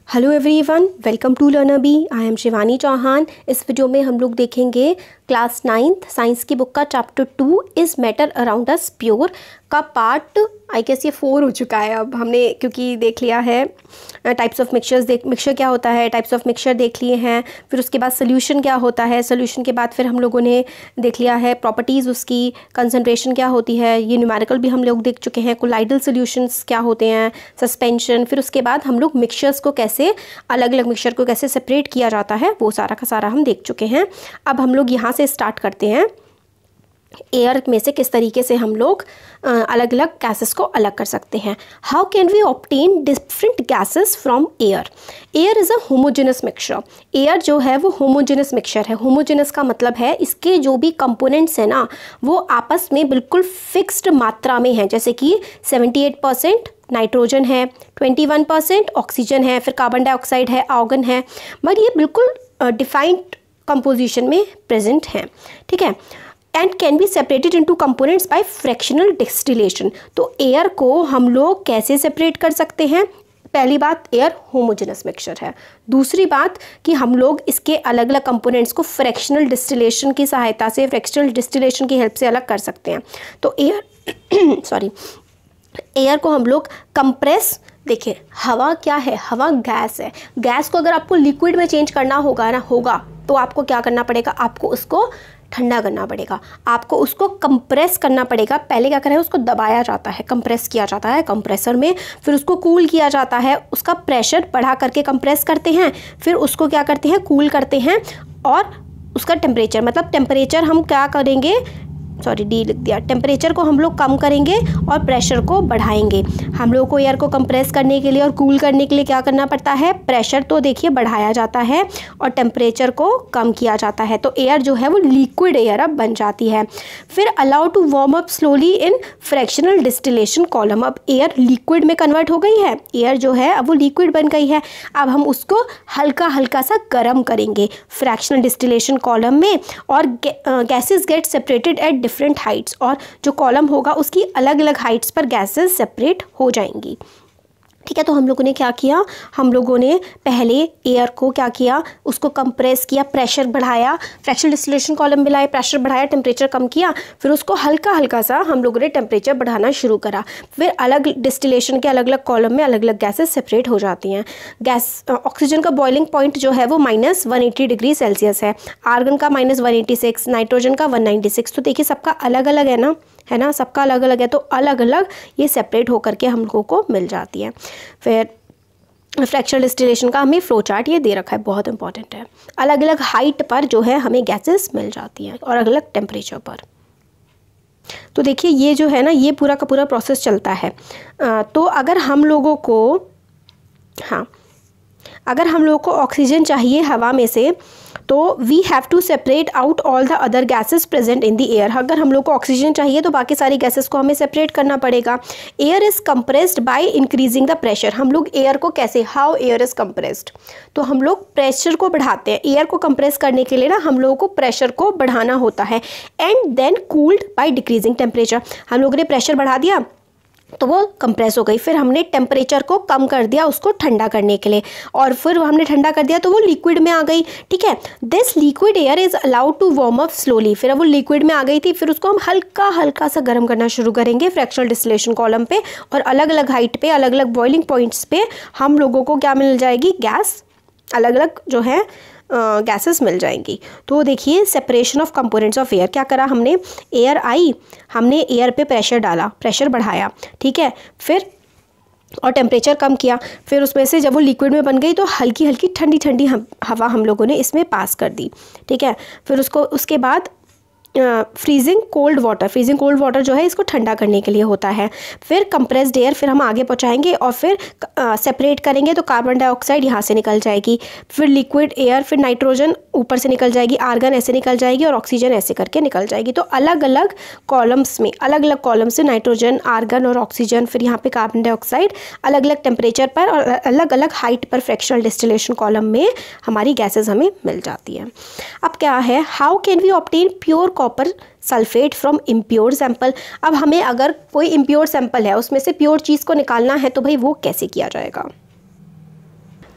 Hello everyone, welcome to learner B. I am Shivani Chauhan. इस video में हम लोग देखेंगे क्लास 9th साइंस की बुक का chapter 2 is matter around us pure का पार्ट आई गेस ये 4 हो चुका है। अब हमने क्योंकि देख लिया है टाइप्स ऑफ मिक्सचर्स, मिक्सचर क्या होता है, टाइप्स ऑफ मिक्सचर देख लिए हैं, फिर उसके बाद सोल्यूशन क्या होता है, सोल्यूशन के बाद फिर हम लोगों ने देख लिया है प्रॉपर्टीज़ उसकी, कंसंट्रेशन क्या होती है, ये न्यूमेरिकल भी हम लोग देख चुके हैं, कोलाइडल सोल्यूशंस क्या होते हैं, सस्पेंशन, फिर उसके बाद हम लोग मिक्सचर्स को कैसे अलग अलग मिक्सचर को कैसे सेपरेट किया जाता है वो सारा का सारा हम देख चुके हैं। अब हम लोग यहाँ से स्टार्ट करते हैं एयर में से किस तरीके से हम लोग अलग अलग गैसेस को अलग कर सकते हैं। How can we obtain different gases from air. Air is a homogeneous mixture. Air जो है वो होमोजेनस मिक्सचर है। होमोजेनस का मतलब है इसके जो भी कंपोनेंट्स हैं ना वो आपस में बिल्कुल फिक्स्ड मात्रा में हैं। जैसे कि 78% नाइट्रोजन है, 21% ऑक्सीजन है, फिर कार्बन डाइऑक्साइड है, आर्गन है, मगर ये बिल्कुल डिफाइंड कंपोजिशन में प्रेजेंट हैं। ठीक है, and can be separated into components by fractional distillation. तो एयर को हम लोग कैसे सेपरेट कर सकते हैं? पहली बात, एयर होमोजेनस मिक्सचर है। दूसरी बात कि हम लोग इसके अलग अलग कंपोनेंट्स को फ्रैक्शनल डिस्टिलेशन की सहायता से, फ्रैक्शनल डिस्टिलेशन की हेल्प से अलग कर सकते हैं। तो एयर सॉरी एयर को हम लोग कंप्रेस, देखिए हवा क्या है, हवा गैस है। गैस को अगर आपको लिक्विड में चेंज करना होगा तो आपको क्या करना पड़ेगा, आपको उसको ठंडा करना पड़ेगा, आपको उसको कंप्रेस करना पड़ेगा। पहले क्या करें, उसको दबाया जाता है, कंप्रेस किया जाता है कंप्रेसर में, फिर उसको कूल किया जाता है, उसका प्रेशर बढ़ा करके कंप्रेस करते हैं, फिर उसको क्या करते हैं, कूल करते हैं, और उसका टेम्परेचर, मतलब टेम्परेचर हम क्या करेंगे, सॉरी डी लिख दिया, टेम्परेचर को हम लोग कम करेंगे और प्रेशर को बढ़ाएंगे। हम लोग को एयर को कंप्रेस करने के लिए और कूल करने के लिए क्या करना पड़ता है, प्रेशर तो देखिए बढ़ाया जाता है और टेम्परेचर को कम किया जाता है। तो एयर जो है वो लिक्विड एयर अब बन जाती है। फिर allow to warm up slowly in fractional distillation column. अब एयर लिक्विड में कन्वर्ट हो गई है, एयर जो है अब वो लिक्विड बन गई है। अब हम उसको हल्का हल्का सा गर्म करेंगे फ्रैक्शनल डिस्टिलेशन कॉलम में, और gases get separated at different Heights, और जो कॉलम होगा उसकी अलग अलग हाइट्स पर गैसेस सेपरेट हो जाएंगी। ठीक है, तो हम लोगों ने क्या किया, हम लोगों ने पहले एयर को क्या किया, उसको कंप्रेस किया, प्रेशर बढ़ाया, फ्रैक्शनल डिस्टिलेशन कॉलम मिलाए, प्रेशर बढ़ाया, टेम्परेचर कम किया, फिर उसको हल्का हल्का सा हम लोगों ने टेम्परेचर बढ़ाना शुरू करा। फिर अलग डिस्टिलेशन के अलग अलग कॉलम में अलग अलग गैसेस सेपरेट हो जाती हैं। गैस ऑक्सीजन का बॉइलिंग पॉइंट जो है वो -180 डिग्री सेल्सियस है, आर्गन का -186, नाइट्रोजन का 196। तो देखिए सबका अलग अलग है ना, सबका अलग अलग है, तो अलग अलग ये सेपरेट होकर के हम लोगों को मिल जाती है। फिर फ्रैक्शनल डिस्टिलेशन का हमें फ्लो चार्ट ये दे रखा है, बहुत इंपॉर्टेंट है। अलग अलग हाइट पर जो है हमें गैसेस मिल जाती हैं और अलग अलग टेम्परेचर पर। तो देखिए ये जो है ना, ये पूरा का पूरा प्रोसेस चलता है। तो अगर हम लोगों को ऑक्सीजन चाहिए हवा में से, तो we have to separate out all the other gases present in the air. अगर हम लोग को ऑक्सीजन चाहिए तो बाकी सारी गैसेस को हमें सेपरेट करना पड़ेगा। Air is compressed by increasing the pressure. हम लोग एयर को कैसे, हाउ एयर इज़ कंप्रेस्ड, तो हम लोग प्रेशर को बढ़ाते हैं। एयर को कंप्रेस करने के लिए ना हम लोगों को प्रेशर को बढ़ाना होता है, and then cooled by decreasing temperature. हम लोगों ने प्रेशर बढ़ा दिया तो वो कंप्रेस हो गई, फिर हमने टेम्परेचर को कम कर दिया उसको ठंडा करने के लिए, और फिर हमने ठंडा कर दिया तो वो लिक्विड में आ गई। ठीक है, this liquid air is allowed to warm up slowly. फिर अब वो लिक्विड में आ गई थी, फिर उसको हम हल्का हल्का सा गर्म करना शुरू करेंगे फ्रैक्शनल डिस्टिलेशन कॉलम पे, और अलग अलग हाइट पे, अलग अलग बॉइलिंग पॉइंट्स पे हम लोगों को क्या मिल जाएगी, गैस, अलग अलग जो है गैसेस मिल जाएंगी। तो देखिए separation of components of air, क्या करा हमने, एयर आई, हमने एयर पे प्रेशर डाला, प्रेशर बढ़ाया, ठीक है, फिर और टेम्परेचर कम किया, फिर उसमें से जब वो लिक्विड में बन गई तो हल्की हल्की ठंडी ठंडी हवा हम लोगों ने इसमें पास कर दी। ठीक है, फिर उसके बाद फ्रीजिंग कोल्ड वाटर जो है इसको ठंडा करने के लिए होता है। फिर कंप्रेस्ड एयर, फिर हम आगे पहुंचाएंगे और फिर सेपरेट करेंगे तो कार्बन डाइऑक्साइड यहाँ से निकल जाएगी, फिर लिक्विड एयर, फिर नाइट्रोजन ऊपर से निकल जाएगी, आर्गन ऐसे निकल जाएगी और ऑक्सीजन ऐसे करके निकल जाएगी। तो अलग अलग कॉलम्स में, अलग अलग कॉलम से नाइट्रोजन, आर्गन और ऑक्सीजन, फिर यहाँ पे कार्बन डाइऑक्साइड, अलग अलग टेम्परेचर पर और अलग अलग हाइट पर फ्रैक्शनल डिस्टिलेशन कॉलम में हमारी गैसेज हमें मिल जाती हैं। अब क्या है, how can we obtain pure copper sulphate from impure sample. अब हमें अगर कोई इम्प्योर सैंपल है उसमें से प्योर चीज़ को निकालना है तो भाई वो कैसे किया जाएगा।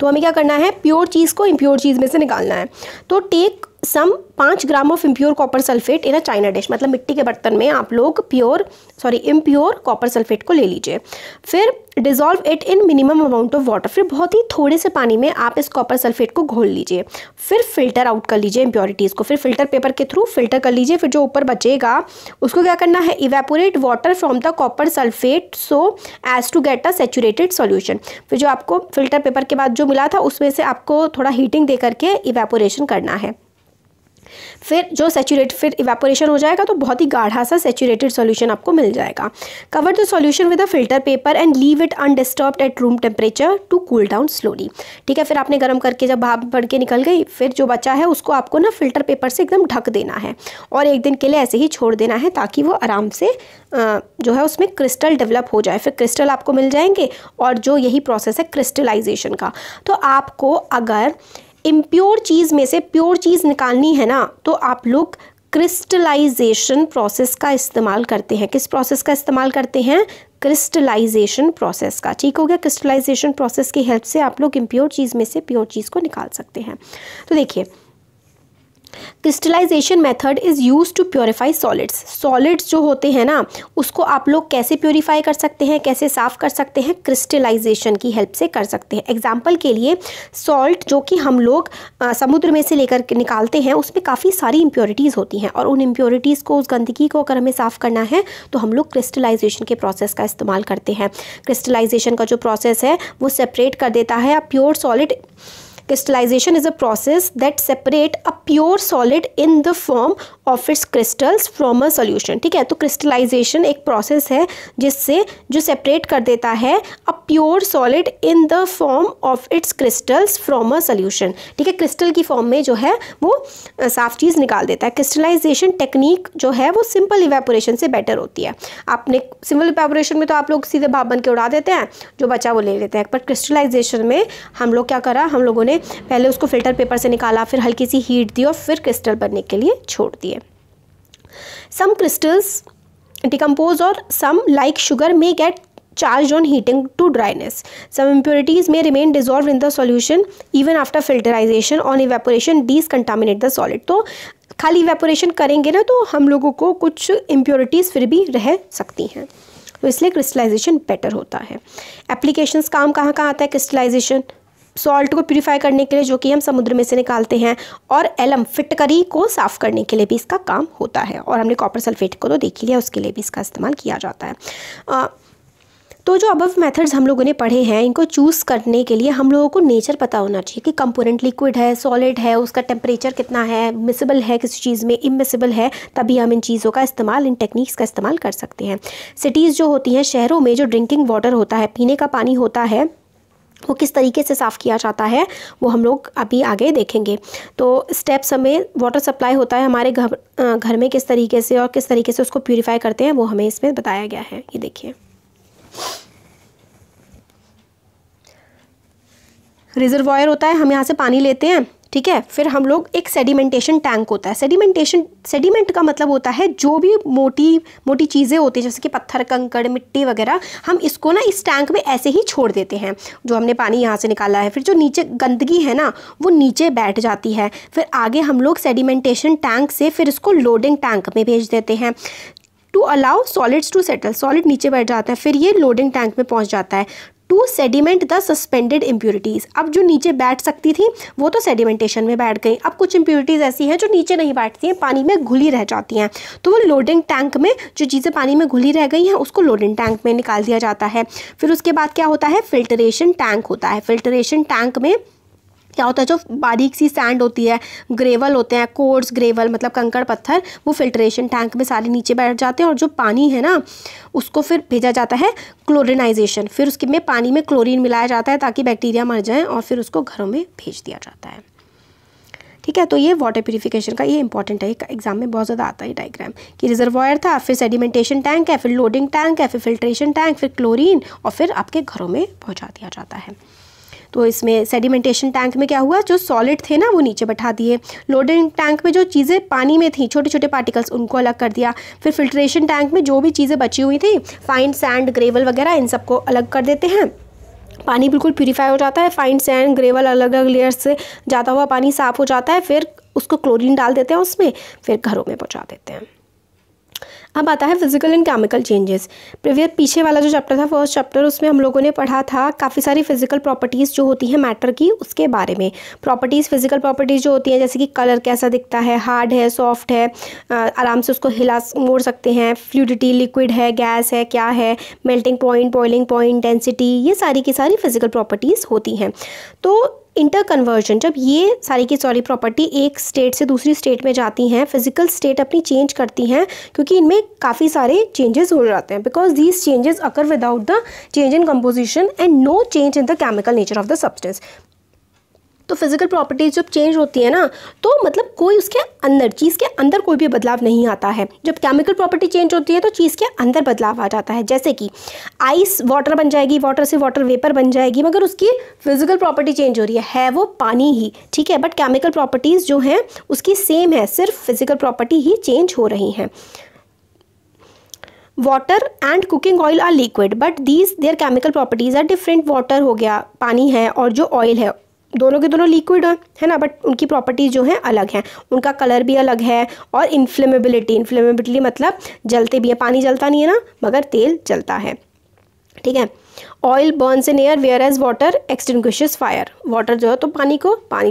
तो हमें क्या करना है, प्योर चीज़ को इम्प्योर चीज़ में से निकालना है। तो take some 5 gram of impure copper sulphate in a china dish, मतलब मिट्टी के बर्तन में आप लोग इम्प्योर कॉपर सल्फेट को ले लीजिए। फिर dissolve it in minimum amount of water, फिर बहुत ही थोड़े से पानी में आप इस कॉपर सल्फेट को घोल लीजिए। फिर फिल्टर आउट कर लीजिए इम्प्योरिटीज़ को, फिर फिल्टर पेपर के थ्रू फिल्टर कर लीजिए। फिर जो ऊपर बचेगा उसको क्या करना है, evaporate water from the copper sulphate so as to get a saturated solution. फिर जो आपको फिल्टर पेपर के बाद जो मिला था उसमें से आपको थोड़ा हीटिंग दे करके इवेपोरेशन करना है। फिर जो फिर इवेपोरेशन हो जाएगा तो बहुत ही गाढ़ा सा सैचुरेटेड सॉल्यूशन आपको मिल जाएगा। Cover the solution with a filter paper and leave it undisturbed at room temperature to cool down slowly. ठीक है, फिर आपने गर्म करके जब भाप बढ़ के निकल गई, फिर जो बचा है उसको आपको ना फिल्टर पेपर से एकदम ढक देना है और 1 दिन के लिए ऐसे ही छोड़ देना है ताकि वो आराम से जो है उसमें क्रिस्टल डेवलप हो जाए। फिर क्रिस्टल आपको मिल जाएंगे और जो यही प्रोसेस है क्रिस्टलाइजेशन का। तो आपको अगर इम्प्योर चीज़ में से प्योर चीज़ निकालनी है ना, तो आप लोग क्रिस्टलाइजेशन प्रोसेस का इस्तेमाल करते हैं। किस प्रोसेस का इस्तेमाल करते हैं, क्रिस्टलाइजेशन प्रोसेस का। ठीक हो गया, क्रिस्टलाइजेशन प्रोसेस की हेल्प से आप लोग इम्प्योर चीज़ में से प्योर चीज़ को निकाल सकते हैं। तो देखिए, crystallisation method is use to purify solids. Solids जो होते हैं ना उसको आप लोग कैसे प्योरीफाई कर सकते हैं, कैसे साफ़ कर सकते हैं, क्रिस्टलाइजेशन की हेल्प से कर सकते हैं। एग्जाम्पल के लिए सॉल्ट जो कि हम लोग समुद्र में से लेकर निकालते हैं उसमें काफ़ी सारी इम्प्योरिटीज़ होती हैं और उन इम्प्योरिटीज़ को, उस गंदगी को अगर हमें साफ़ करना है तो हम लोग क्रिस्टलाइजेशन के प्रोसेस का इस्तेमाल करते हैं। क्रिस्टलाइजेशन का जो प्रोसेस है वो सेपरेट कर देता है a pure solid. Crystallization is a process that separate a pure solid in the form of its crystals from a solution। ठीक है, तो क्रिस्टलाइजेशन एक प्रोसेस है जिससे जो सेपरेट कर देता है a pure solid in the form of its crystals from a solution. ठीक है, क्रिस्टल की फॉर्म में जो है वो साफ चीज़ निकाल देता है। क्रिस्टलाइजेशन टेक्निक जो है वो सिंपल इवेपोरेशन से बेटर होती है। आपने सिंपल इवेपोरेशन में तो आप लोग सीधे भाप बन के उड़ा देते हैं, जो बचा वो ले लेते हैं, पर क्रिस्टलाइजेशन में हम लोग क्या करा, हम लोगों ने पहले उसको फिल्टर पेपर से निकाला, फिर हल्की सी हीट दी और फिर क्रिस्टल बनने के लिए छोड़ दिए। सम क्रिस्टल्स डिकम्पोज और some like sugar may get charged on heating to dryness. Some impurities may remain dissolved in the solution even after filterization. On evaporation decontaminate the solid. तो खाली इवेपोरेशन करेंगे ना तो हम लोगों को कुछ इम्प्योरिटीज़ फिर भी रह सकती हैं, तो इसलिए क्रिस्टलाइजेशन बेटर होता है। एप्लीकेशंस काम कहाँ कहाँ आता है क्रिस्टलाइजेशन, सॉल्ट को प्यूरीफाई करने के लिए जो कि हम समुद्र में से निकालते हैं, और एलम फिटकरी को साफ़ करने के लिए भी इसका काम होता है, और हमने कॉपर सल्फेट को तो देख ही लिया, उसके लिए भी इसका इस्तेमाल किया जाता है। तो जो अबव मेथड्स हम लोगों ने पढ़े हैं इनको चूज़ करने के लिए हम लोगों को नेचर पता होना चाहिए कि कंपोनेंट लिक्विड है, सॉलिड है, उसका टेम्परेचर कितना है, मिसिबल है किसी चीज़ में, इमिसिबल है, तभी हम इन चीज़ों का इस्तेमाल, इन टेक्निक्स का इस्तेमाल कर सकते हैं। सिटीज़ जो होती हैं, शहरों में जो ड्रिंकिंग वाटर होता है, पीने का पानी होता है, वो किस तरीके से साफ़ किया जाता है वो हम लोग अभी आगे देखेंगे। तो स्टेप्स हमें वाटर सप्लाई होता है हमारे घर में किस तरीके से और किस तरीके से उसको प्यूरीफाई करते हैं वो हमें इसमें बताया गया है। ये देखिए, रिजर्वायर होता है, हम यहाँ से पानी लेते हैं, ठीक है, फिर हम लोग एक सेडिमेंटेशन टैंक होता है। सेडिमेंट का मतलब होता है जो भी मोटी चीज़ें होती हैं जैसे कि पत्थर, कंकड़, मिट्टी वगैरह, हम इसको ना इस टैंक में ऐसे ही छोड़ देते हैं, जो हमने पानी यहाँ से निकाला है। फिर जो नीचे गंदगी है ना वो नीचे बैठ जाती है, फिर आगे हम लोग सेडिमेंटेशन टैंक से फिर इसको लोडिंग टैंक में भेज देते हैं to allow solids to settle. Solid नीचे बैठ जाता है, फिर ये लोडिंग टैंक में पहुँच जाता है to sediment the suspended impurities. अब जो नीचे बैठ सकती थी वो तो सेडिमेंटेशन में बैठ गई, अब कुछ इम्प्योरिटीज़ ऐसी हैं जो नीचे नहीं बैठती हैं, पानी में घुली रह जाती हैं, तो वो लोडिंग टैंक में जो चीज़ें पानी में घुली रह गई हैं उसको लोडिंग टैंक में निकाल दिया जाता है। फिर उसके बाद क्या होता है, फिल्टरेशन टैंक होता है। फिल्टरेशन टैंक में क्या होता है, जो बारीक सी सैंड होती है, ग्रेवल होते हैं, कोर्स ग्रेवल मतलब कंकड़ पत्थर, वो फिल्ट्रेशन टैंक में सारे नीचे बैठ जाते हैं, और जो पानी है ना उसको फिर भेजा जाता है क्लोरिनाइजेशन। फिर उसके में पानी में क्लोरीन मिलाया जाता है ताकि बैक्टीरिया मर जाएं, और फिर उसको घरों में भेज दिया जाता है। ठीक है, तो ये वाटर प्यूरिफिकेशन का ये इंपॉर्टेंट है, एग्जाम में बहुत ज़्यादा आता है डायग्राम कि रिजर्वायर था, फिर सेडिमेंटेशन टैंक है, फिर लोडिंग टैंक है, फिर फिल्ट्रेशन टैंक, फिर क्लोरीन, और फिर आपके घरों में पहुँचा दिया जाता है। तो इसमें सेडिमेंटेशन टैंक में क्या हुआ, जो सॉलिड थे ना वो नीचे बैठा दिए, लोडिंग टैंक में जो चीज़ें पानी में थी, छोटे छोटे पार्टिकल्स, उनको अलग कर दिया, फिर फिल्ट्रेशन टैंक में जो भी चीज़ें बची हुई थी, फाइन सैंड, ग्रेवल वगैरह, इन सबको अलग कर देते हैं, पानी बिल्कुल प्यूरीफाई हो जाता है, फाइन सैंड ग्रेवल अलग अलग लेयर्स से जाता हुआ पानी साफ़ हो जाता है, फिर उसको क्लोरीन डाल देते हैं उसमें, फिर घरों में पहुंचा देते हैं। अब आता है फिजिकल एंड केमिकल चेंजेस। पीछे वाला जो चैप्टर था, फर्स्ट चैप्टर, उसमें हम लोगों ने पढ़ा था काफ़ी सारी फिजिकल प्रॉपर्टीज़ जो होती हैं मैटर की, उसके बारे में। प्रॉपर्टीज़, फिजिकल प्रॉपर्टीज़ जो होती हैं, जैसे कि कलर कैसा दिखता है, हार्ड है, सॉफ्ट है, आराम से उसको हिला मोड़ सकते हैं, फ्लूइडिटी, लिक्विड है, गैस है, क्या है, melting point, boiling point, density, ये सारी की सारी फिजिकल प्रॉपर्टीज़ होती हैं। तो इंटर कन्वर्जन, जब ये सारी की सारी प्रॉपर्टी एक स्टेट से दूसरी स्टेट में जाती हैं, फिजिकल स्टेट अपनी चेंज करती हैं, क्योंकि इनमें काफ़ी सारे चेंजेस हो जाते हैं, because these changes occur without the change in composition and no change in the chemical nature of the substance. तो फिजिकल प्रॉपर्टीज जब चेंज होती है ना, तो मतलब कोई उसके अंदर, चीज़ के अंदर कोई भी बदलाव नहीं आता है। जब केमिकल प्रॉपर्टी चेंज होती है तो चीज़ के अंदर बदलाव आ जाता है, जैसे कि आइस वाटर बन जाएगी, वाटर से वाटर वेपर बन जाएगी, मगर उसकी फिजिकल प्रॉपर्टी चेंज हो रही है वो पानी ही, ठीक है, बट केमिकल प्रॉपर्टीज़ जो हैं उसकी सेम है, सिर्फ फिजिकल प्रॉपर्टी ही चेंज हो रही हैं। Water and cooking oil are liquid but these their chemical properties are different. Water हो गया, पानी है, और जो ऑयल है, दोनों के दोनों लिक्विड है ना, बट उनकी प्रॉपर्टीज़ जो हैं अलग हैं, उनका कलर भी अलग है। और इन्फ्लेमेबिलिटी मतलब जलते भी हैं, पानी जलता नहीं है ना, मगर तेल जलता है, ठीक है। Oil burns in air whereas water extinguishes fire. Water जो है तो पानी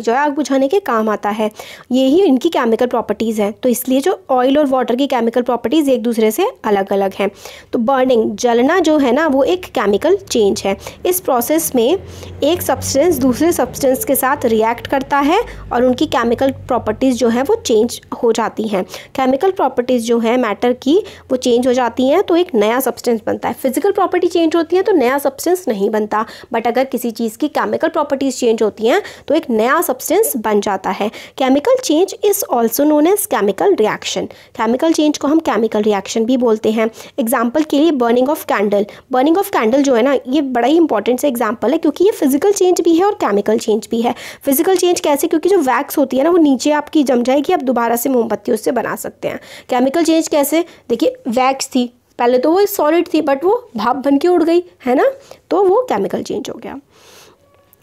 जो है आग बुझाने के काम आता है, यही इनकी केमिकल प्रॉपर्टीज़ हैं। तो इसलिए जो ऑयल और वाटर की केमिकल प्रॉपर्टीज़ एक दूसरे से अलग अलग हैं। तो बर्निंग, जलना जो है ना, वो एक केमिकल चेंज है। इस प्रोसेस में एक सब्सटेंस दूसरे सब्सटेंस के साथ रिएक्ट करता है और उनकी केमिकल प्रॉपर्टीज़ जो है वो चेंज हो जाती हैं। केमिकल प्रॉपर्टीज़ जो है मैटर की वो चेंज हो जाती हैं तो एक नया सब्सटेंस बनता है। फिजिकल प्रॉपर्टी चेंज होती है तो नया सब्सटेंस नहीं बनता, बट अगर किसी चीज़ की केमिकल प्रॉपर्टीज चेंज होती हैं तो एक नया सब्सटेंस बन जाता है। Chemical change is also known as chemical reaction. Chemical change को हम केमिकल रिएक्शन भी बोलते हैं। एग्जाम्पल के लिए burning of candle. Burning of candle जो है ना, ये बड़ा ही इंपॉर्टेंट सा एग्जाम्पल है, क्योंकि ये फिजिकल चेंज भी है और केमिकल चेंज भी है। फिजिकल चेंज कैसे? क्योंकि जो वैक्स होती है ना, वो नीचे आपकी जम जाएगी, आप दोबारा से मोमबत्ती उससे बना सकते हैं। केमिकल चेंज कैसे? देखिए, वैक्स थी पहले तो वो सॉलिड थी, बट वो भाप बन के उड़ गई, है ना, तो वो केमिकल चेंज हो गया।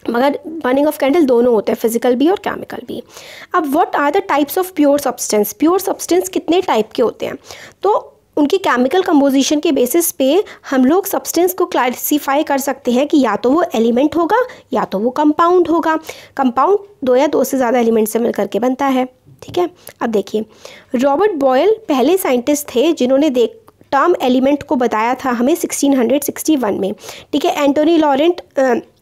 मगर बर्निंग ऑफ कैंडल दोनों होते हैं, फिजिकल भी और केमिकल भी। अब what are the types of pure substance? Pure substance कितने टाइप के होते हैं? तो उनकी केमिकल कंपोजिशन के बेसिस पे हम लोग सब्सटेंस को क्लासिफाई कर सकते हैं कि या तो वो एलिमेंट होगा या तो वो कंपाउंड होगा। कंपाउंड दो या दो से ज़्यादा एलिमेंट से मिलकर के बनता है, ठीक है। अब देखिए, रॉबर्ट बॉयल पहले साइंटिस्ट थे जिन्होंने टर्म एलिमेंट को बताया था हमें 1661 में, ठीक है। एंटोनी लॉरेंट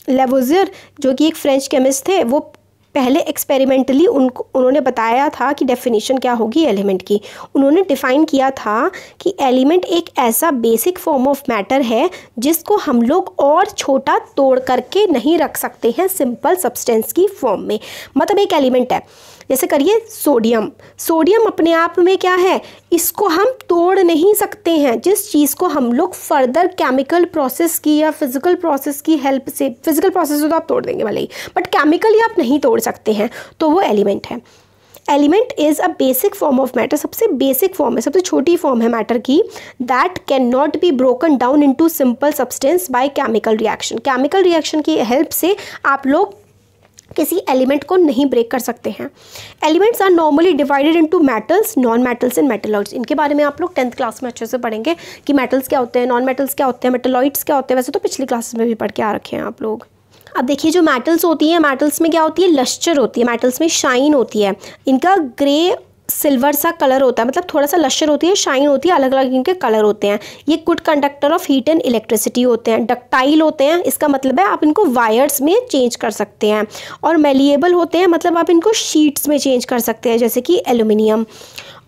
लेवोजियर जो कि एक फ्रेंच केमिस्ट थे, वो पहले एक्सपेरिमेंटली उन्होंने बताया था कि डेफिनेशन क्या होगी एलिमेंट की। उन्होंने डिफ़ाइन किया था कि एलिमेंट एक ऐसा बेसिक फॉर्म ऑफ मैटर है जिसको हम लोग और छोटा तोड़ करके नहीं रख सकते हैं सिंपल सब्सटेंस की फॉर्म में। मतलब एक एलिमेंट है, जैसे करिए सोडियम। सोडियम अपने आप में क्या है? इसको हम तोड़ नहीं सकते हैं। जिस चीज़ को हम लोग फर्दर केमिकल प्रोसेस की या फिजिकल प्रोसेस की हेल्प से, फिजिकल प्रोसेस से तो आप तोड़ देंगे भले ही, बट केमिकली आप नहीं तोड़ सकते हैं, तो वो एलिमेंट है। Element is a basic form of matter, सबसे बेसिक फॉर्म है, सबसे छोटी फॉर्म है मैटर की, that can not be broken down into simple substance by chemical reaction. Chemical reaction की हेल्प से आप लोग किसी एलिमेंट को नहीं ब्रेक कर सकते हैं। Elements are normally divided into metals, non metals and metalloids. इनके बारे में आप लोग 10th क्लास में अच्छे से पढ़ेंगे कि मेटल्स क्या होते हैं, नॉन मेटल्स क्या होते हैं, मेटलॉइड्स क्या होते हैं। वैसे तो पिछली क्लासेस में भी पढ़ के आ रखे हैं आप लोग। अब देखिए, जो मेटल्स होती हैं, मेटल्स में क्या होती है? लश्चर होती है, मेटल्स में शाइन होती है। इनका ग्रे सिल्वर सा कलर होता है, मतलब थोड़ा सा लश्चर होती है, शाइन होती है, अलग अलग इनके कलर होते हैं। ये good conductor of heat and electricity होते हैं। डक्टाइल होते हैं, इसका मतलब है आप इनको वायर्स में चेंज कर सकते हैं। और मेलिएबल होते हैं, मतलब आप इनको शीट्स में चेंज कर सकते हैं, जैसे कि एल्यूमिनियम।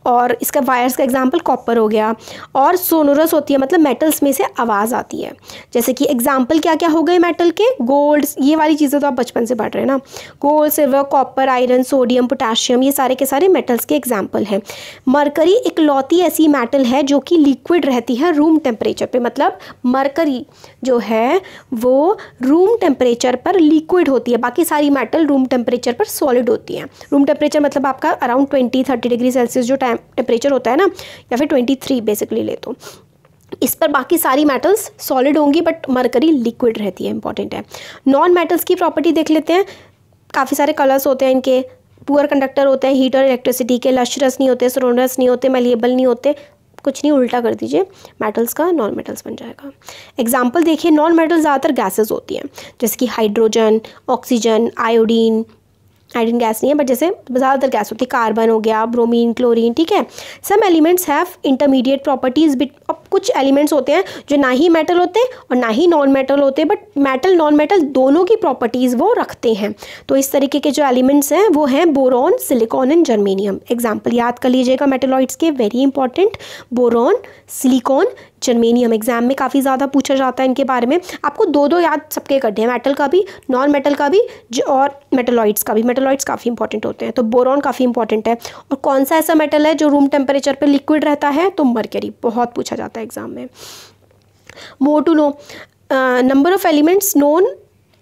और इसका वायर्स का एग्जांपल कॉपर हो गया। और सोनोरस होती है, मतलब मेटल्स में से आवाज़ आती है। जैसे कि एग्जांपल क्या क्या हो गए मेटल के? गोल्ड, ये वाली चीज़ें तो आप बचपन से पढ़ रहे हैं ना। Gold, silver, copper, iron, sodium, potassium, ये सारे के सारे मेटल्स के एग्जांपल हैं। मरकरी इकलौती ऐसी मेटल है जो कि लिक्विड रहती है रूम टेम्परेचर पे। मतलब मरकरी जो है वो रूम टेम्परेचर पर लिक्विड होती है, बाकी सारी मेटल रूम टेम्परेचर पर सॉलिड होती हैं। रूम टेम्परेचर मतलब आपका अराउंड 20-30 डिग्री सेल्सियस जो टेम्परेचर होता है ना, या फिर 23 बेसिकली ले तो इस पर बाकी सारी मेटल्स सॉलिड होंगी बट मरकरी लिक्विड रहती है, इंपॉर्टेंट है। नॉन मेटल्स की प्रॉपर्टी देख लेते हैं। काफ़ी सारे कलर्स होते हैं इनके, पुअर कंडक्टर होते हैं हीट और इलेक्ट्रिसिटी के, लश्रस नहीं होते, सोनरस नहीं होते, मलेबल नहीं होते, कुछ नहीं, उल्टा कर दीजिए, मेटल्स का नॉन मेटल्स बन जाएगा। एग्जाम्पल देखिए, नॉन मेटल्स ज़्यादातर गैसेज होती हैं, जैसे कि हाइड्रोजन, ऑक्सीजन, आयोडीन गैस नहीं है बट जैसे ज़्यादातर गैस होती है, कार्बन हो गया, ब्रोमीन, क्लोरीन, ठीक है। Some elements have intermediate properties, अब कुछ एलिमेंट्स होते हैं जो ना ही मेटल होते और ना ही नॉन मेटल होते, बट मेटल नॉन मेटल दोनों की प्रॉपर्टीज़ वो रखते हैं। तो इस तरीके के जो एलिमेंट्स हैं वो हैं boron, silicon and germanium. Example याद कर लीजिएगा मेटलॉइड्स के, very important, boron, silicon, germanium. Exam में काफ़ी ज़्यादा पूछा जाता है इनके बारे में। आपको दो दो याद सबके करने हैं, मेटल का भी, नॉन मेटल का भी और मेटलॉइड्स का भी। मेटलॉइड्स काफ़ी इंपॉर्टेंट होते हैं, तो बोरॉन काफ़ी इंपॉर्टेंट है। और कौन सा ऐसा मेटल है जो रूम टेम्परेचर पे लिक्विड रहता है, तो मरकरी, बहुत पूछा जाता है एग्जाम में। More to know, number of elements known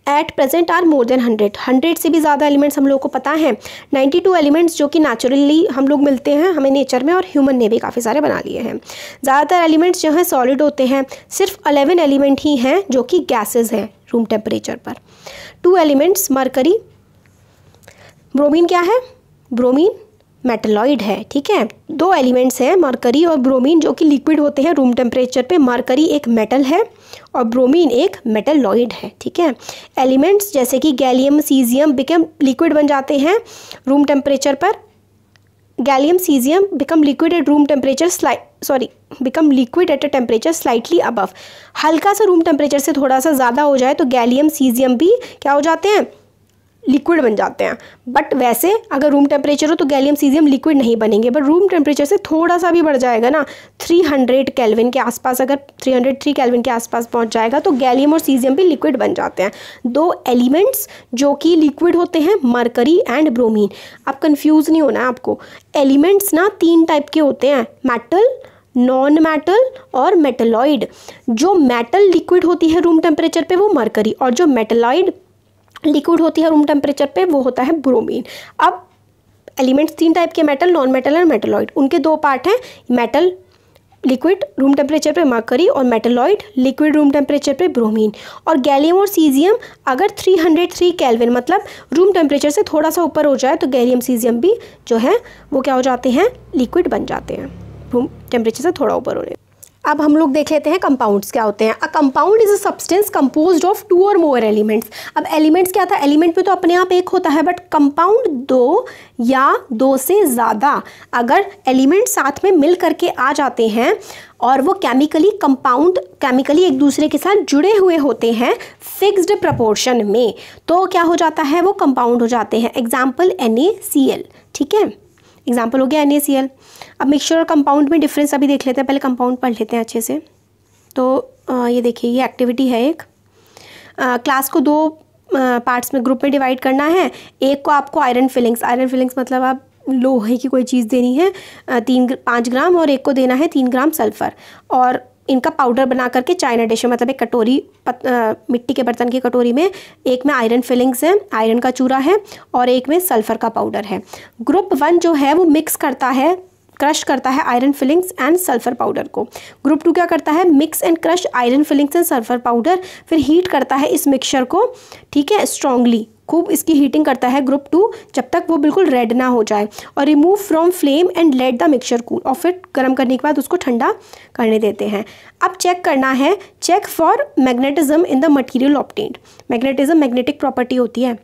at present are more than 100 से भी ज़्यादा एलिमेंट्स हम लोगों को पता है। 92 एलिमेंट्स जो कि नेचुरली हम लोग मिलते हैं हमें नेचर में, और ह्यूमन ने भी काफ़ी सारे बना लिए हैं। ज़्यादातर एलिमेंट्स जो हैं सॉलिड होते हैं, सिर्फ 11 एलिमेंट ही हैं जो कि गैसेज हैं रूम टेम्परेचर पर। 2 एलिमेंट्स मरकरी, ब्रोमीन क्या है, ब्रोमीन मेटलॉइड है, ठीक है। 2 एलिमेंट्स हैं मरकरी और ब्रोमीन जो कि लिक्विड होते हैं रूम टेम्परेचर पे। मरकरी एक मेटल है और ब्रोमीन एक मेटलॉइड है, ठीक है। एलिमेंट्स जैसे कि गैलियम, सीजियम बिकम लिक्विड बन जाते हैं रूम टेम्परेचर पर। Gallium, caesium become liquid at room temperature become liquid at a temperature slightly above. हल्का सा रूम टेम्परेचर से थोड़ा सा ज़्यादा हो जाए तो गैलियम, सीजियम भी क्या हो जाते हैं, लिक्विड बन जाते हैं। बट वैसे अगर रूम टेम्परेचर हो तो गैलियम, सीजियम लिक्विड नहीं बनेंगे, बट रूम टेम्परेचर से थोड़ा सा भी बढ़ जाएगा ना, 300 केल्विन के आसपास, अगर 303 केल्विन के आसपास पहुंच जाएगा तो गैलियम और सीजियम भी लिक्विड बन जाते हैं। 2 एलिमेंट्स जो कि लिक्विड होते हैं, मरकरी एंड ब्रोमीन। अब कंफ्यूज नहीं होना है आपको, एलिमेंट्स ना 3 टाइप के होते हैं, मेटल, नॉन मेटल और मेटलॉइड। जो मेटल लिक्विड होती है रूम टेम्परेचर पे वो मरकरी, और जो मेटलॉइड लिक्विड होती है रूम टेम्परेचर पे वो होता है ब्रोमीन। अब एलिमेंट्स 3 टाइप के, मेटल, नॉन मेटल और मेटलॉइड, उनके 2 पार्ट हैं, मेटल लिक्विड रूम टेम्परेचर पे मरकरी और मेटलॉइड लिक्विड रूम टेम्परेचर पे ब्रोमीन। और गैलियम और सीजियम अगर 303 केल्विन मतलब रूम टेम्परेचर से थोड़ा सा ऊपर हो जाए तो गैलियम, सीजियम भी जो है वो क्या हो जाते हैं, लिक्विड बन जाते हैं रूम टेम्परेचर से थोड़ा ऊपर होने। अब हम लोग देख लेते हैं कंपाउंड्स क्या होते हैं। A compound is a substance composed of 2 और मोर एलिमेंट्स। अब एलिमेंट्स क्या था, एलिमेंट में तो अपने आप एक होता है, बट कंपाउंड 2 या 2 से ज़्यादा अगर एलिमेंट साथ में मिल करके आ जाते हैं और वो केमिकली एक दूसरे के साथ जुड़े हुए होते हैं फिक्स्ड प्रपोर्शन में, तो क्या हो जाता है, वो कंपाउंड हो जाते हैं। एग्जाम्पल NaCl, ठीक है, एग्जाम्पल हो गया NaCl। अब मिक्सचर और कंपाउंड में डिफरेंस अभी देख लेते हैं, पहले कंपाउंड पढ़ लेते हैं अच्छे से। तो ये देखिए, ये एक्टिविटी है एक, क्लास को 2 पार्ट्स में, ग्रुप में डिवाइड करना है। एक को आपको आयरन फिलिंग्स मतलब आप लोहे की कोई चीज़ देनी है 5 ग्राम, और एक को देना है 3 ग्राम सल्फ़र, और इनका पाउडर बना करके चाइना डिश में, मतलब एक कटोरी, मिट्टी के बर्तन की कटोरी में, एक में आयरन फिलिंग्स है, आयरन का चूरा है, और एक में सल्फ़र का पाउडर है। ग्रुप 1 जो है वो मिक्स करता है, क्रश करता है iron filings and sulphur powder को। ग्रुप 2 क्या करता है, mix and crush iron filings and sulphur powder, फिर हीट करता है इस मिक्सचर को, ठीक है, स्ट्रांगली, खूब इसकी हीटिंग करता है ग्रुप 2 जब तक वो बिल्कुल रेड ना हो जाए, और remove from flame and let the mixture cool, और फिर गर्म करने के बाद उसको ठंडा करने देते हैं। अब चेक करना है, check for magnetism in the material obtained. Magnetism magnetic property होती है,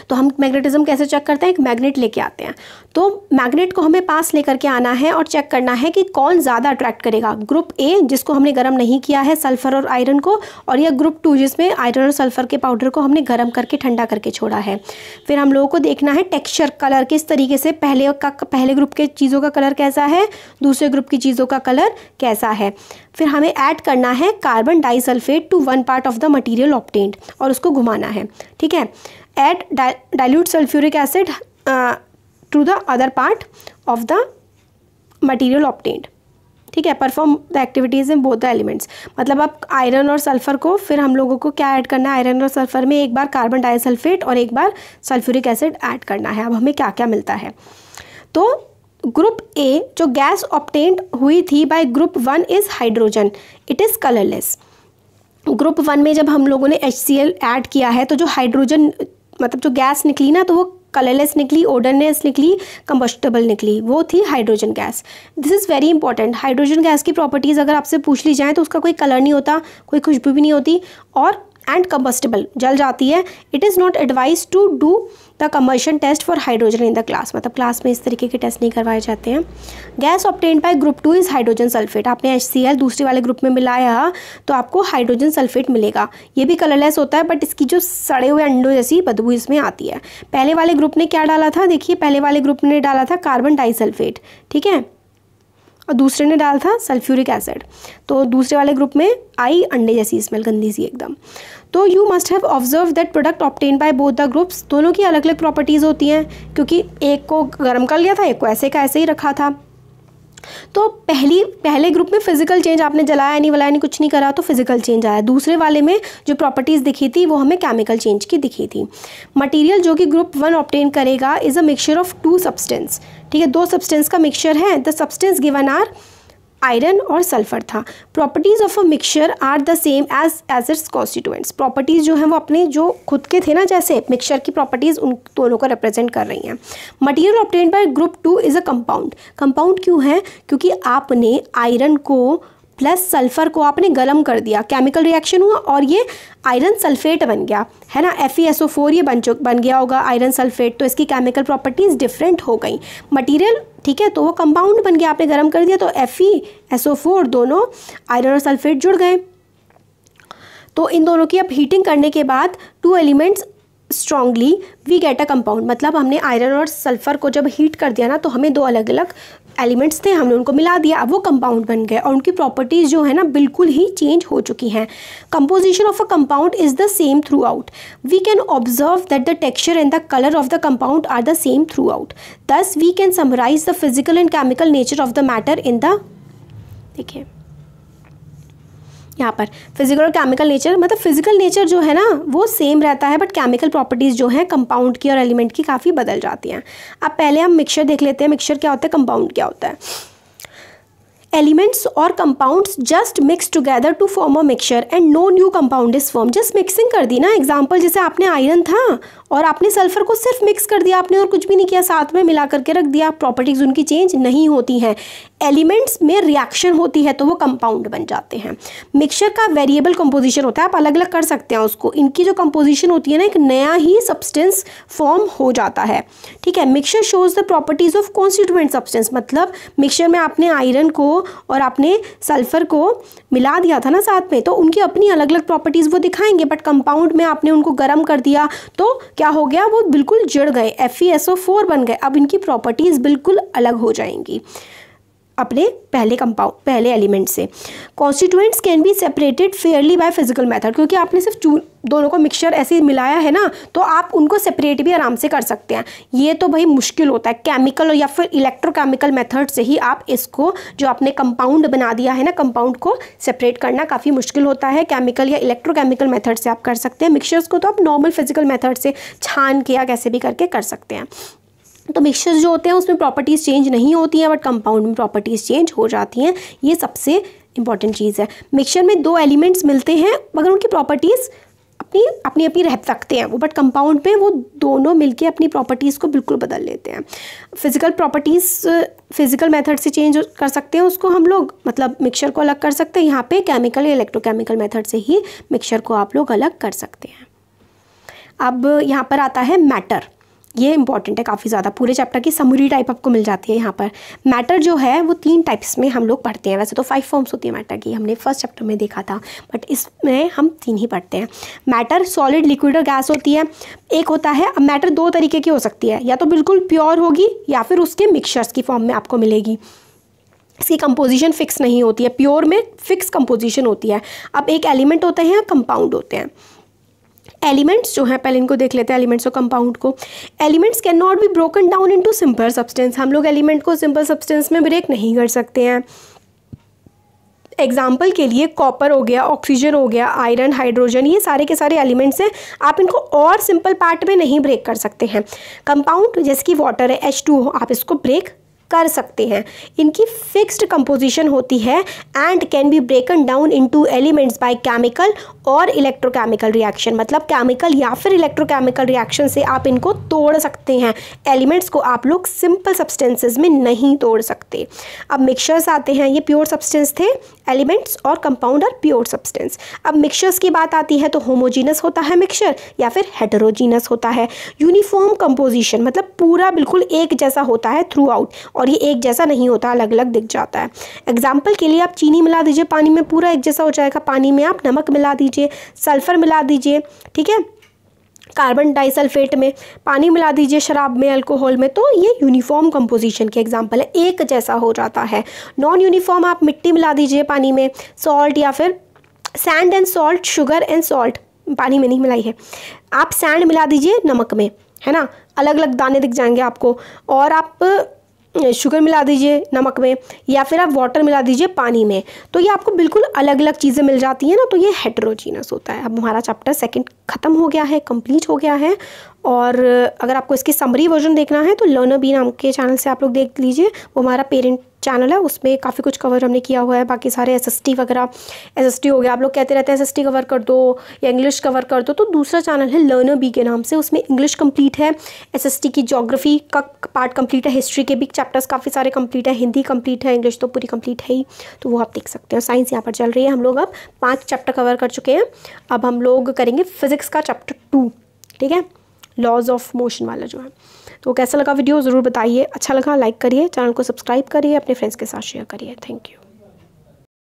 तो हम मैग्नेटिज्म कैसे चेक करते हैं, एक मैग्नेट लेके आते हैं, तो मैग्नेट को हमें पास लेकर के आना है और चेक करना है कि कौन ज़्यादा अट्रैक्ट करेगा, ग्रुप A जिसको हमने गर्म नहीं किया है सल्फ़र और आयरन को, और यह ग्रुप 2 जिसमें आयरन और सल्फ़र के पाउडर को हमने गर्म करके ठंडा करके छोड़ा है। फिर हम लोगों को देखना है टेक्सचर, कलर किस तरीके से, पहले ग्रुप के चीज़ों का कलर कैसा है, दूसरे ग्रुप की चीज़ों का कलर कैसा है। फिर हमें ऐड करना है carbon disulphate to 1 part of the material obtained, और उसको घुमाना है, ठीक है। Add dilute sulfuric acid to the other part of the material obtained, ठीक है। Perform the activities in both the elements, मतलब अब आयरन और सल्फ़र को, फिर हम लोगों को क्या ऐड करना है, आयरन और सल्फ़र में एक बार कार्बन डाइसल्फेट और एक बार सल्फ्यूरिक एसिड ऐड करना है। अब हमें क्या क्या मिलता है, तो ग्रुप ए जो गैस ऑब्टेन्ड हुई थी bye group 1 is hydrogen, it is colourless. Group 1 में जब हम लोगों ने HCl ऐड किया है तो जो हाइड्रोजन मतलब जो गैस निकली ना, तो वो कलरलेस निकली, ओडरलेस निकली, कंबस्टेबल निकली, वो थी hydrogen gas. This is very important. Hydrogen gas की प्रॉपर्टीज़ अगर आपसे पूछ ली जाए तो उसका कोई कलर नहीं होता, कोई खुशबू भी नहीं होती, और एंड कंबस्टेबल, जल जाती है। It is not advise to do the combustion test for hydrogen in the class, मतलब क्लास में इस तरीके के टेस्ट नहीं करवाए जाते हैं। Gas obtained by group 2 is hydrogen sulphate. आपने HCl दूसरे वाले ग्रुप में मिलाया तो आपको हाइड्रोजन सल्फेट मिलेगा। ये भी कलरलेस होता है, बट इसकी जो सड़े हुए अंडों जैसी बदबू इसमें आती है। पहले वाले ग्रुप ने क्या डाला था, देखिए पहले वाले ग्रुप ने डाला था कार्बन डाइसल्फेट, ठीक है, और दूसरे ने डाला था सल्फ्यूरिक एसिड। तो दूसरे वाले ग्रुप में आई अंडे जैसी स्मेल, गंदी सी एकदम। तो you must have observe that product obtain by both the groups, दोनों की अलग अलग प्रॉपर्टीज़ होती हैं, क्योंकि एक को गर्म कर लिया था, एक को ऐसे का ऐसे ही रखा था। तो पहले ग्रुप में फिजिकल चेंज, आपने जलाया नहीं वलाया नहीं कुछ नहीं करा तो फिजिकल चेंज आया। दूसरे वाले में जो प्रॉपर्टीज़ दिखी थी वो हमें केमिकल चेंज की दिखी थी। मटेरियल जो कि ग्रुप 1 ऑब्टेन करेगा is a mixture of 2 substance, ठीक है, 2 सब्सटेंस का मिक्सचर है। The substance given are iron और सल्फर था। Properties of a mixture are the same as its constituents. Properties जो हैं वो अपने जो खुद के थे ना, जैसे मिक्सचर की प्रॉपर्टीज़ उन दोनों को रिप्रेजेंट कर रही हैं। Material obtained by group 2 is a compound. Compound क्यों है, क्योंकि आपने आयरन को प्लस सल्फ़र को आपने गर्म कर दिया, केमिकल रिएक्शन हुआ और ये आयरन सल्फेट बन गया, है ना, FeSO4 ये बन गया होगा आयरन सल्फेट। तो इसकी केमिकल प्रॉपर्टीज़ डिफरेंट हो गई। मटेरियल, ठीक है, तो वो कंपाउंड बन गया, आपने गर्म कर दिया तो FeSO4 दोनों आयरन और सल्फेट जुड़ गए। तो इन दोनों की अब हीटिंग करने के बाद 2 elements strongly we get a compound, मतलब हमने आयरन और सल्फर को जब हीट कर दिया ना तो हमें 2 अलग अलग एलिमेंट्स थे, हमने उनको मिला दिया, अब वो कंपाउंड बन गए और उनकी प्रॉपर्टीज़ जो है ना बिल्कुल ही चेंज हो चुकी हैं। Composition of a compound is the same throughout. We can observe that the texture and the colour of the compound are the same throughout. Thus we can summarise the physical and chemical nature of the matter in the, देखिए यहाँ पर physical और chemical nature, मतलब physical nature जो है ना वो same रहता है, बट केमिकल प्रॉपर्टीज़ जो है कंपाउंड की और एलिमेंट की काफ़ी बदल जाती हैं। अब पहले हम मिक्सचर देख लेते हैं, मिक्सचर क्या होता है, कंपाउंड क्या होता है। एलिमेंट्स और compounds just mix together to form a mixture and no new compound is form. Just mixing कर दी ना, एग्जांपल जैसे आपने आयरन था और आपने सल्फर को सिर्फ मिक्स कर दिया आपने और कुछ भी नहीं किया, साथ में मिला करके रख दिया, प्रॉपर्टीज़ उनकी चेंज नहीं होती हैं। एलिमेंट्स में रिएक्शन होती है तो वो कंपाउंड बन जाते हैं। मिक्सचर का वेरिएबल कंपोजिशन होता है, आप अलग अलग कर सकते हैं उसको, इनकी जो कंपोजिशन होती है ना एक नया ही सब्सटेंस फॉर्म हो जाता है, ठीक है। Mixture shows the properties of constituent substance, मतलब मिक्सचर में आपने आयरन को और आपने सल्फर को मिला दिया था ना साथ में, तो उनकी अपनी अलग अलग प्रॉपर्टीज़ वो दिखाएंगे, बट कंपाउंड में आपने उनको गर्म कर दिया तो क्या हो गया, वो बिल्कुल जुड़ गए, FeSO4 बन गए। अब इनकी प्रॉपर्टीज़ बिल्कुल अलग हो जाएंगी अपने पहले एलिमेंट से। Constituents can be separated Fairlie by physical method, क्योंकि आपने सिर्फ दोनों को मिक्सचर ऐसे मिलाया है ना तो आप उनको सेपरेट भी आराम से कर सकते हैं। ये तो भाई मुश्किल होता है, केमिकल या फिर इलेक्ट्रोकेमिकल मेथड से ही आप इसको जो आपने कंपाउंड बना दिया है ना, कंपाउंड को सेपरेट करना काफ़ी मुश्किल होता है। केमिकल या इलेक्ट्रोकेमिकल मेथड से आप कर सकते हैं, मिक्सचर्स को तो आप नॉर्मल फिजिकल मेथड से छान के या कैसे भी करके कर सकते हैं। तो मिक्सचर्स जो होते हैं उसमें प्रॉपर्टीज़ चेंज नहीं होती हैं, बट कंपाउंड में प्रॉपर्टीज़ चेंज हो जाती हैं। ये सबसे इंपॉर्टेंट चीज़ है। मिक्सचर में 2 एलिमेंट्स मिलते हैं मगर उनकी प्रॉपर्टीज़ अपनी रह सकते हैं वो, बट कंपाउंड पे वो दोनों मिलके अपनी प्रॉपर्टीज़ को बिल्कुल बदल लेते हैं। फिजिकल प्रॉपर्टीज़ फिजिकल मेथड से चेंज कर सकते हैं उसको हम लोग, मतलब मिक्सचर को अलग कर सकते हैं। यहाँ पे केमिकल या इलेक्ट्रोकेमिकल मेथड से ही मिक्सचर को आप लोग अलग कर सकते हैं। अब यहाँ पर आता है मैटर, ये इंपॉर्टेंट है काफ़ी ज़्यादा, पूरे चैप्टर की समरी टाइप आपको मिल जाती है यहाँ पर। मैटर जो है वो 3 टाइप्स में हम लोग पढ़ते हैं, वैसे तो 5 फॉर्म्स होती है मैटर की, हमने फर्स्ट चैप्टर में देखा था, बट इसमें हम 3 ही पढ़ते हैं। मैटर सॉलिड, लिक्विड और गैस होती है। एक होता है, अब मैटर 2 तरीके की हो सकती है, या तो बिल्कुल प्योर होगी या फिर उसके मिक्सचर्स की फॉर्म में आपको मिलेगी। इसकी कंपोजिशन फिक्स नहीं होती है, प्योर में फिक्स कंपोजिशन होती है। अब एक एलिमेंट होते हैं, कंपाउंड होते हैं। एलिमेंट्स जो हैं, पहले इनको देख लेते हैं एलिमेंट्स और कंपाउंड को। Elements can not be broken down into simple substance, हम लोग एलिमेंट को सिंपल सब्सटेंस में ब्रेक नहीं कर सकते हैं। एग्जाम्पल के लिए कॉपर हो गया, ऑक्सीजन हो गया, आयरन, हाइड्रोजन, ये सारे के सारे एलिमेंट्स हैं, आप इनको और सिंपल पार्ट में नहीं ब्रेक कर सकते हैं। कंपाउंड जैसे कि वाटर है, H2O, आप इसको ब्रेक कर सकते हैं। इनकी फिक्स्ड कंपोजिशन होती है and can B ब्रेकन down into elements by chemical और इलेक्ट्रोकेमिकल रिएक्शन, मतलब केमिकल या फिर इलेक्ट्रोकेमिकल रिएक्शन से आप इनको तोड़ सकते हैं। एलिमेंट्स को आप लोग सिंपल सब्सटेंसेस में नहीं तोड़ सकते। अब मिक्सचर्स आते हैं, ये प्योर सब्सटेंस थे, एलिमेंट्स और कंपाउंड और प्योर सब्सटेंस। अब मिक्सचर्स की बात आती है तो होमोजीनस होता है मिक्सचर या फिर हेटेरोजीनस होता है। यूनिफॉर्म कंपोजिशन मतलब पूरा बिल्कुल एक जैसा होता है थ्रू आउट, और ये एक जैसा नहीं होता, अलग अलग दिख जाता है। एग्जाम्पल के लिए आप चीनी मिला दीजिए पानी में, पूरा एक जैसा हो जाएगा। पानी में आप नमक मिला दीजिए, सल्फर मिला दीजिए, ठीक है, कार्बन डाइसल्फेट में, पानी मिला दीजिए शराब में, अल्कोहल में, तो ये यूनिफॉर्म कंपोजिशन के एग्जांपल है, एक जैसा हो जाता है। नॉन यूनिफॉर्म आप मिट्टी मिला दीजिए पानी में, सॉल्ट या फिर sand and salt, sugar and salt, पानी में नहीं मिलाई है, आप सैंड मिला दीजिए नमक में, है ना, अलग अलग दाने दिख जाएंगे आपको। और आप शुगर मिला दीजिए नमक में या फिर आप वाटर मिला दीजिए पानी में, तो ये आपको बिल्कुल अलग अलग चीज़ें मिल जाती हैं ना, तो ये हेटेरोजीनस होता है। अब हमारा चैप्टर 2 ख़त्म हो गया है, कंप्लीट हो गया है। और अगर आपको इसकी समरी वर्जन देखना है तो लर्नर बी नाम के चैनल से आप लोग देख लीजिए, वो हमारा पेरेंट चैनल है, उसमें काफ़ी कुछ कवर हमने किया हुआ है। बाकी सारे एसएसटी वगैरह, एसएसटी हो गया, आप लोग कहते रहते हैं एसएसटी कवर कर दो या इंग्लिश कवर कर दो, तो दूसरा चैनल है लर्नर बी के नाम से, उसमें इंग्लिश कंप्लीट है, एसएसटी की ज्योग्राफी का पार्ट कंप्लीट है, हिस्ट्री के भी चैप्टर्स काफ़ी सारे कंप्लीट है, हिंदी कंप्लीट है, इंग्लिश तो पूरी कंप्लीट है ही, तो वो आप देख सकते हैं। साइंस यहाँ पर चल रही है, हम लोग अब 5 चैप्टर कवर कर चुके हैं। अब हम लोग करेंगे फिजिक्स का चैप्टर 2, ठीक है, लॉज ऑफ मोशन वाला जो है। तो कैसा लगा वीडियो ज़रूर बताइए, अच्छा लगा लाइक करिए, चैनल को सब्सक्राइब करिए, अपने फ्रेंड्स के साथ शेयर करिए। Thank you.